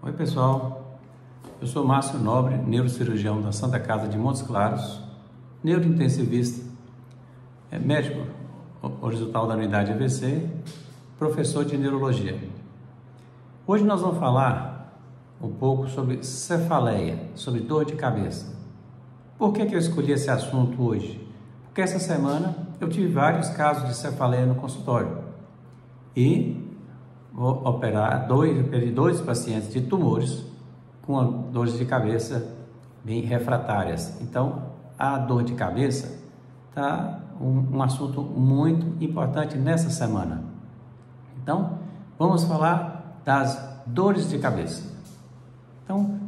Oi pessoal, eu sou Márcio Nobre, neurocirurgião da Santa Casa de Montes Claros, neurointensivista, médico horizontal da unidade AVC, professor de neurologia. Hoje nós vamos falar um pouco sobre cefaleia, sobre dor de cabeça. Por que eu escolhi esse assunto hoje? Porque essa semana eu tive vários casos de cefaleia no consultório e vou operar dois pacientes de tumores com dores de cabeça bem refratárias. Então, a dor de cabeça está um assunto muito importante nessa semana. Então, vamos falar das dores de cabeça. Então,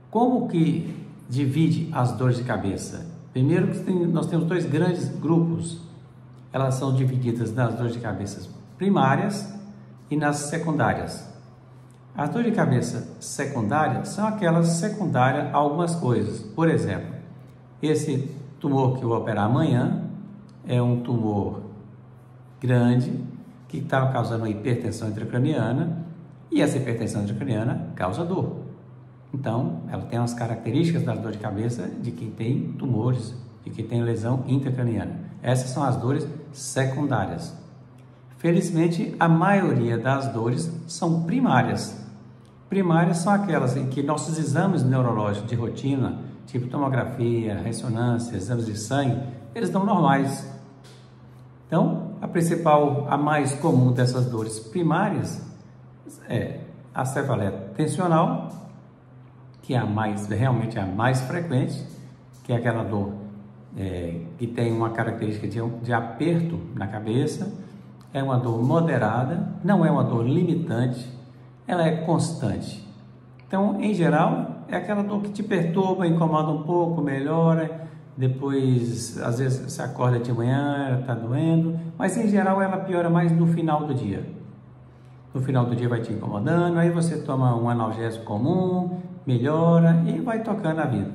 como que divide as dores de cabeça? Primeiro, nós temos dois grandes grupos. Elas são divididas nas dores de cabeça primárias e nas secundárias. As dores de cabeça secundárias são aquelas secundárias a algumas coisas. Por exemplo, esse tumor que eu vou operar amanhã é um tumor grande que está causando uma hipertensão intracraniana e essa hipertensão intracraniana causa dor. Então, ela tem as características da dor de cabeça de quem tem tumores, de quem tem lesão intracraniana. Essas são as dores secundárias. Felizmente, a maioria das dores são primárias. Primárias são aquelas em que nossos exames neurológicos de rotina, tipo tomografia, ressonância, exames de sangue, eles dão normais. Então, a mais comum dessas dores primárias é a cefaleia tensional, que é realmente a mais frequente, que é aquela dor que tem uma característica de aperto na cabeça. É uma dor moderada, não é uma dor limitante, ela é constante. Então, em geral, é aquela dor que te perturba, incomoda um pouco, melhora, depois, às vezes, você acorda de manhã, ela está doendo, mas em geral ela piora mais no final do dia. No final do dia vai te incomodando, aí você toma um analgésico comum, melhora e vai tocando a vida.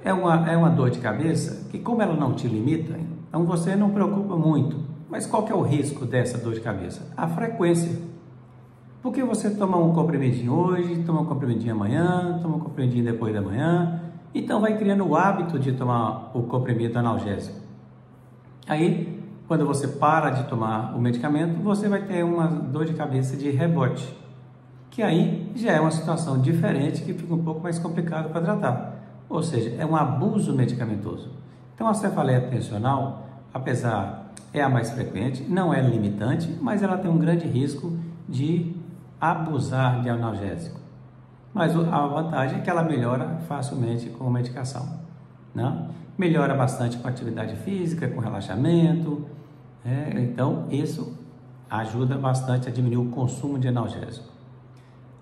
É uma dor de cabeça que, como ela não te limita, então você não preocupa muito. Mas qual que é o risco dessa dor de cabeça? A frequência. Porque você toma um comprimidinho hoje, toma um comprimidinho amanhã, toma um comprimidinho depois da manhã, então vai criando o hábito de tomar o comprimido analgésico. Aí, quando você para de tomar o medicamento, você vai ter uma dor de cabeça de rebote, que aí já é uma situação diferente, que fica um pouco mais complicado para tratar. Ou seja, é um abuso medicamentoso. Então, a cefaleia tensional, apesar é a mais frequente, não é limitante, mas ela tem um grande risco de abusar de analgésico. Mas a vantagem é que ela melhora facilmente com medicação, né? Melhora bastante com atividade física, com relaxamento, então isso ajuda bastante a diminuir o consumo de analgésico.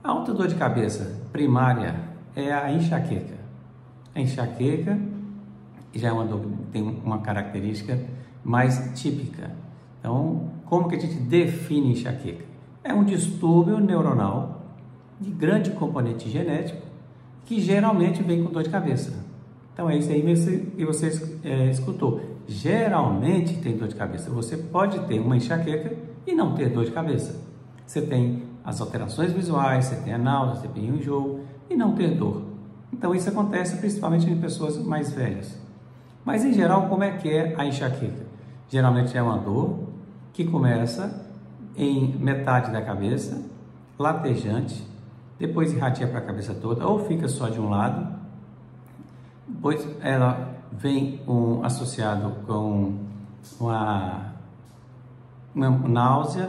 A outra dor de cabeça primária é a enxaqueca. A enxaqueca já é uma dor que tem uma característica mais típica. Então, como que a gente define enxaqueca? É um distúrbio neuronal de grande componente genético que geralmente vem com dor de cabeça. Então, é isso aí que você escutou. Geralmente tem dor de cabeça. Você pode ter uma enxaqueca e não ter dor de cabeça. Você tem as alterações visuais, você tem a náusea, você tem o enjoo e não ter dor. Então, isso acontece principalmente em pessoas mais velhas. Mas, em geral, como é que é a enxaqueca? Geralmente é uma dor que começa em metade da cabeça, latejante, depois irradia para a cabeça toda, ou fica só de um lado, depois ela vem associado com uma náusea,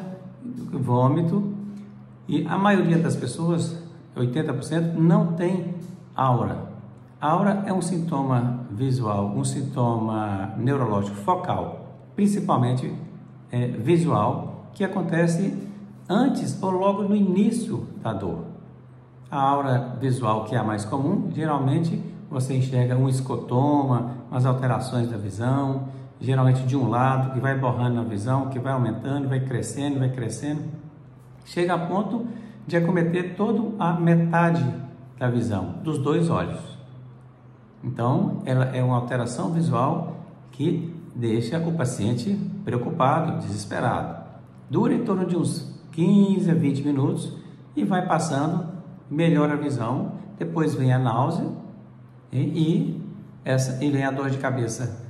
vômito, e a maioria das pessoas, 80%, não tem aura. A aura é um sintoma visual, um sintoma neurológico focal, principalmente visual, que acontece antes ou logo no início da dor. A aura visual, que é a mais comum, geralmente você enxerga um escotoma, umas alterações da visão, geralmente de um lado, que vai borrando a visão, que vai aumentando, vai crescendo, chega a ponto de acometer toda a metade da visão, dos dois olhos. Então, ela é uma alteração visual que deixa o paciente preocupado, desesperado. Dura em torno de uns 15 a 20 minutos e vai passando, melhora a visão, depois vem a náusea e vem a dor de cabeça.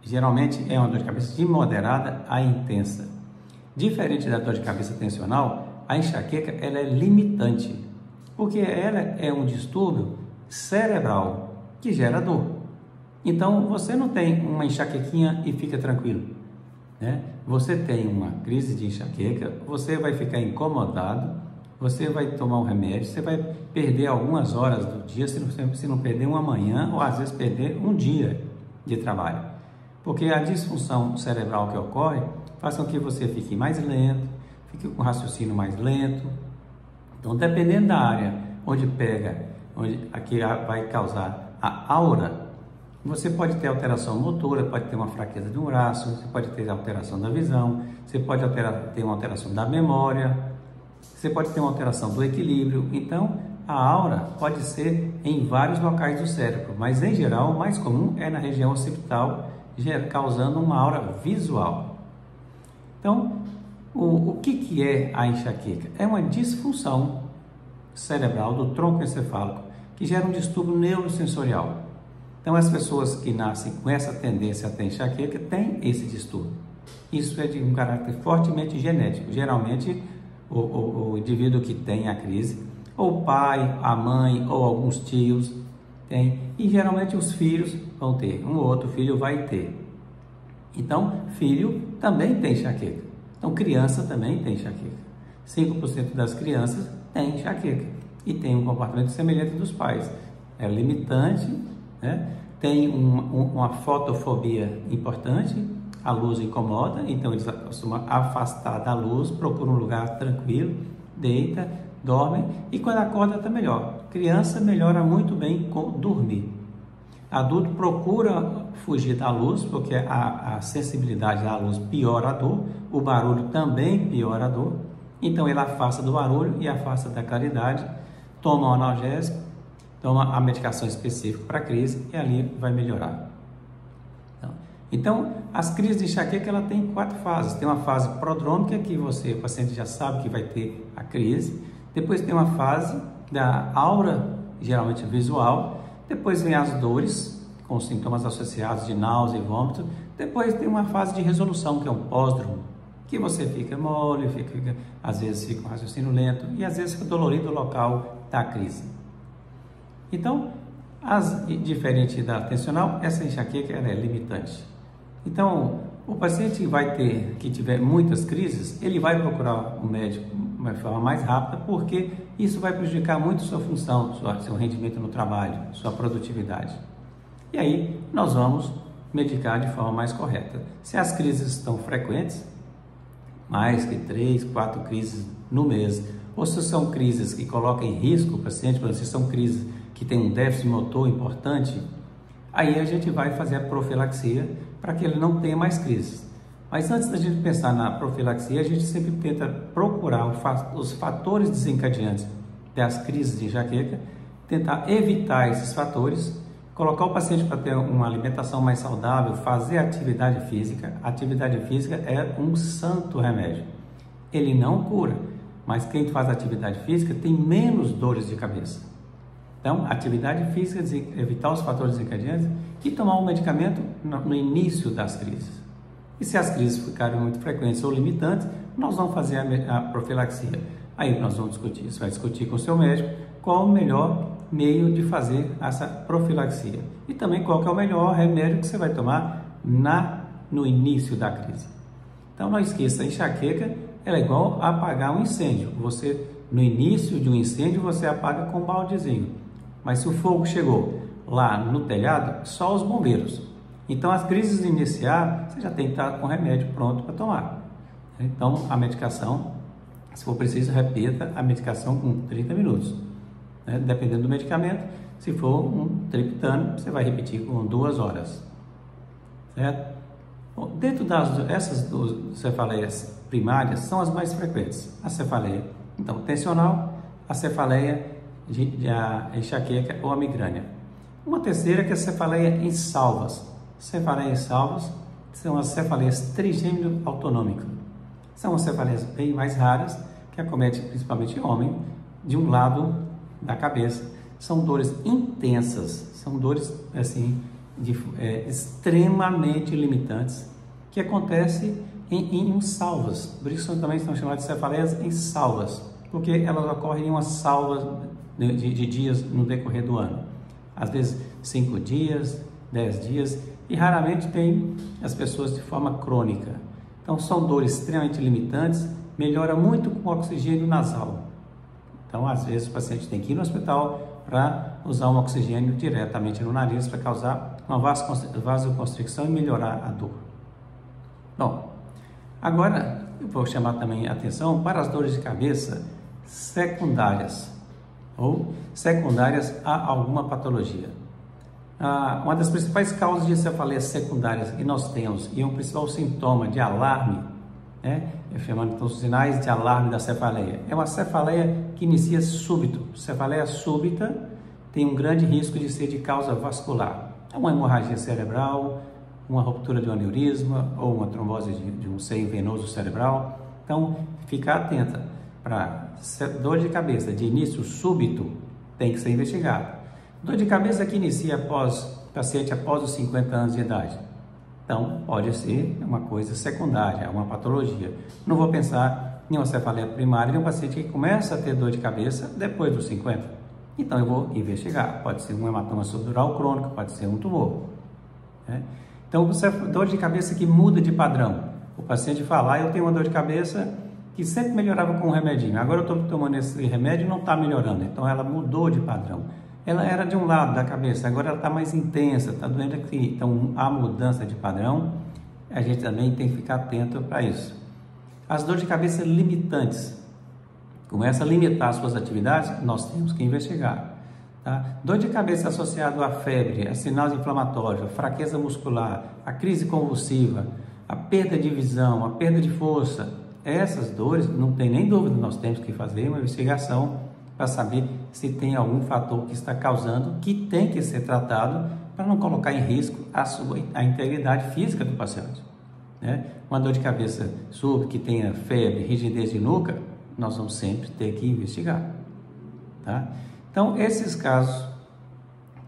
Geralmente é uma dor de cabeça de moderada a intensa. Diferente da dor de cabeça tensional, a enxaqueca ela é limitante, porque ela é um distúrbio cerebral que gera dor. Então você não tem uma enxaquequinha e fica tranquilo, né? Você tem uma crise de enxaqueca, você vai ficar incomodado, você vai tomar um remédio, você vai perder algumas horas do dia, se não perder uma manhã, ou às vezes perder um dia de trabalho. Porque a disfunção cerebral que ocorre faz com que você fique mais lento, fique com o raciocínio mais lento. Então, dependendo da área onde aqui vai causar a aura, você pode ter alteração motora, pode ter uma fraqueza de um braço, você pode ter alteração da visão, você pode ter uma alteração da memória, você pode ter uma alteração do equilíbrio. Então, a aura pode ser em vários locais do cérebro, mas em geral o mais comum é na região occipital, causando uma aura visual. Então, o que é a enxaqueca? É uma disfunção cerebral do tronco encefálico que gera um distúrbio neurosensorial. Então, as pessoas que nascem com essa tendência a ter enxaqueca têm esse distúrbio. Isso é de um caráter fortemente genético. Geralmente, o indivíduo que tem a crise, ou o pai, a mãe, ou alguns tios tem, e geralmente os filhos vão ter, um ou outro filho vai ter. Então, filho também tem enxaqueca. Então, criança também tem enxaqueca. 5% das crianças têm enxaqueca e tem um comportamento semelhante dos pais. É limitante, né? Tem uma fotofobia importante, a luz incomoda, então eles costumam afastar da luz, procuram um lugar tranquilo, deita, dorme e quando acorda está melhor. Criança melhora muito bem com dormir. Adulto procura fugir da luz, porque a sensibilidade à luz piora a dor, o barulho também piora a dor, então ele afasta do barulho e afasta da claridade, toma um analgésico, toma a medicação específica para a crise e ali vai melhorar. Então, as crises de enxaqueca ela tem 4 fases. Tem uma fase prodrômica, que o paciente já sabe que vai ter a crise. Depois tem uma fase da aura, geralmente visual. Depois vem as dores, com sintomas associados de náusea e vômito. Depois tem uma fase de resolução, que é um pós-dromo, que você fica mole, às vezes fica com raciocínio lento e às vezes fica dolorido o local da crise. Então, diferente da tensional, essa enxaqueca ela é limitante. Então, o paciente que tiver muitas crises, ele vai procurar o médico de uma forma mais rápida, porque isso vai prejudicar muito sua função, seu rendimento no trabalho, sua produtividade. E aí, nós vamos medicar de forma mais correta. Se as crises estão frequentes, mais que 3, 4 crises no mês, ou se são crises que colocam em risco o paciente, por exemplo, se são crises que tem um déficit motor importante, aí a gente vai fazer a profilaxia para que ele não tenha mais crises. Mas antes da gente pensar na profilaxia, a gente sempre tenta procurar os fatores desencadeantes das crises de enxaqueca, tentar evitar esses fatores, colocar o paciente para ter uma alimentação mais saudável, fazer atividade física. A atividade física é um santo remédio. Ele não cura, mas quem faz atividade física tem menos dores de cabeça. Então, atividade física, evitar os fatores desencadeantes e tomar um medicamento no início das crises. E se as crises ficarem muito frequentes ou limitantes, nós vamos fazer a profilaxia. Aí nós vamos discutir, você vai discutir com o seu médico qual o melhor meio de fazer essa profilaxia. E também qual que é o melhor remédio que você vai tomar no início da crise. Então não esqueça, a enxaqueca ela é igual a apagar um incêndio. No início de um incêndio, você apaga com um baldezinho. Mas se o fogo chegou lá no telhado, só os bombeiros. Então, as crises iniciais, você já tem que estar com o remédio pronto para tomar. Então, a medicação, se for preciso, repita a medicação com 30 minutos. Dependendo do medicamento, se for um triptano, você vai repetir com 2 horas. Certo? Bom, dentro essas 2 cefaleias primárias, são as mais frequentes. A cefaleia, então, tensional, a cefaleia a enxaqueca ou a migrânia. Uma terceira que é a cefaleia em salvas. Cefaleia em salvas são as cefaleias trigêmeo autonômicas. São as cefaleias bem mais raras, que acometem principalmente homem, de um lado da cabeça. São dores intensas, são dores assim, extremamente limitantes, que acontecem em salvas. Por isso também são chamadas de cefaleias em salvas, porque elas ocorrem em uma salva de dias no decorrer do ano. Às vezes 5 dias, 10 dias, e raramente tem as pessoas de forma crônica. Então são dores extremamente limitantes, melhora muito com oxigênio nasal. Então às vezes o paciente tem que ir no hospital para usar um oxigênio diretamente no nariz para causar uma vasoconstricção e melhorar a dor. Bom, agora eu vou chamar também a atenção para as dores de cabeça secundárias ou secundárias a alguma patologia. Uma das principais causas de cefaleias secundárias que nós temos e um principal sintoma de alarme, chamando então os sinais de alarme da cefaleia, é uma cefaleia que inicia súbito. Cefaleia súbita tem um grande risco de ser de causa vascular. É uma hemorragia cerebral, uma ruptura de um aneurisma ou uma trombose de um seio venoso cerebral. Então, ficar atenta para dor de cabeça de início súbito, tem que ser investigado. Dor de cabeça que inicia paciente após os 50 anos de idade. Então, pode ser uma coisa secundária, uma patologia. Não vou pensar em uma cefaleia primária de um paciente que começa a ter dor de cabeça depois dos 50. Então, eu vou investigar. Pode ser um hematoma subdural crônico, pode ser um tumor. Então, dor de cabeça que muda de padrão. O paciente fala, eu tenho uma dor de cabeça que sempre melhorava com um remedinho. Agora eu estou tomando esse remédio e não está melhorando. Então, ela mudou de padrão. Ela era de um lado da cabeça, agora ela está mais intensa, está doendo aqui. Então, a mudança de padrão, a gente também tem que ficar atento para isso. As dores de cabeça limitantes. Começa a limitar as suas atividades, nós temos que investigar. Tá? Dor de cabeça associada à febre, a sinais inflamatórios, a fraqueza muscular, a crise convulsiva, a perda de visão, a perda de força. Essas dores, não tem nem dúvida, nós temos que fazer uma investigação para saber se tem algum fator que está causando, que tem que ser tratado para não colocar em risco a integridade física do paciente. Uma dor de cabeça súbita que tenha febre, rigidez de nuca, nós vamos sempre ter que investigar. Tá? Então, esses casos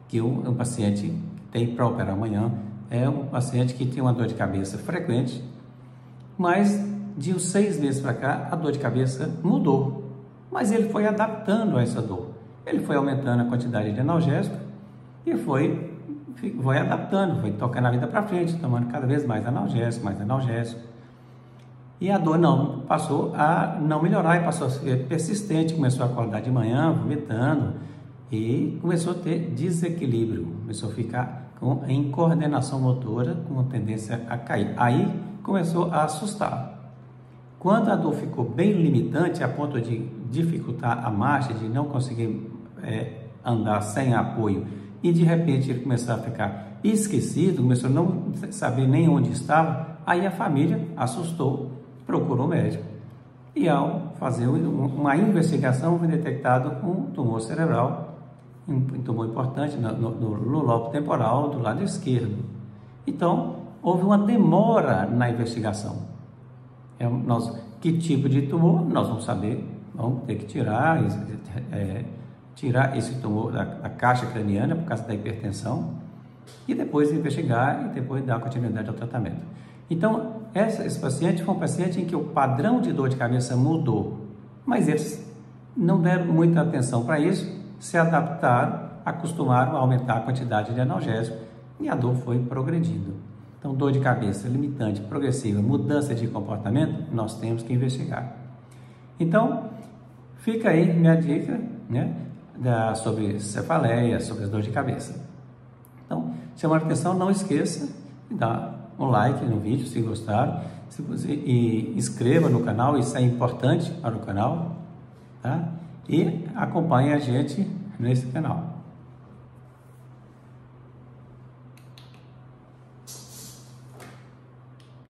que um paciente tem para operar amanhã é um paciente que tem uma dor de cabeça frequente, mas de uns 6 meses para cá a dor de cabeça mudou. Mas ele foi adaptando a essa dor. Ele foi aumentando a quantidade de analgésico e foi adaptando, foi tocando a vida para frente, tomando cada vez mais analgésico. E a dor não passou a não melhorar e passou a ser persistente, começou a acordar de manhã, vomitando e começou a ter desequilíbrio, começou a ficar em coordenação motora com tendência a cair. Aí começou a assustar. Quando a dor ficou bem limitante, a ponto de dificultar a marcha, de não conseguir andar sem apoio, e de repente ele começou a ficar esquecido, começou a não saber nem onde estava, aí a família assustou, procurou o médico. E ao fazer uma investigação, foi detectado um tumor cerebral, um tumor importante no lobo temporal do lado esquerdo. Então, houve uma demora na investigação. Que tipo de tumor? Nós vamos saber, vamos ter que tirar esse tumor da caixa craniana por causa da hipertensão e depois investigar e depois dar continuidade ao tratamento. Então, esse paciente foi um paciente em que o padrão de dor de cabeça mudou, mas eles não deram muita atenção para isso, se adaptaram, acostumaram a aumentar a quantidade de analgésico e a dor foi progredindo. Então, dor de cabeça limitante, progressiva, mudança de comportamento, nós temos que investigar. Então, fica aí minha dica, sobre cefaleia, sobre as dores de cabeça. Então, chamando a atenção, não esqueça de dar um like no vídeo, se gostaram, e inscreva no canal, isso é importante para o canal, tá? E acompanhe a gente nesse canal.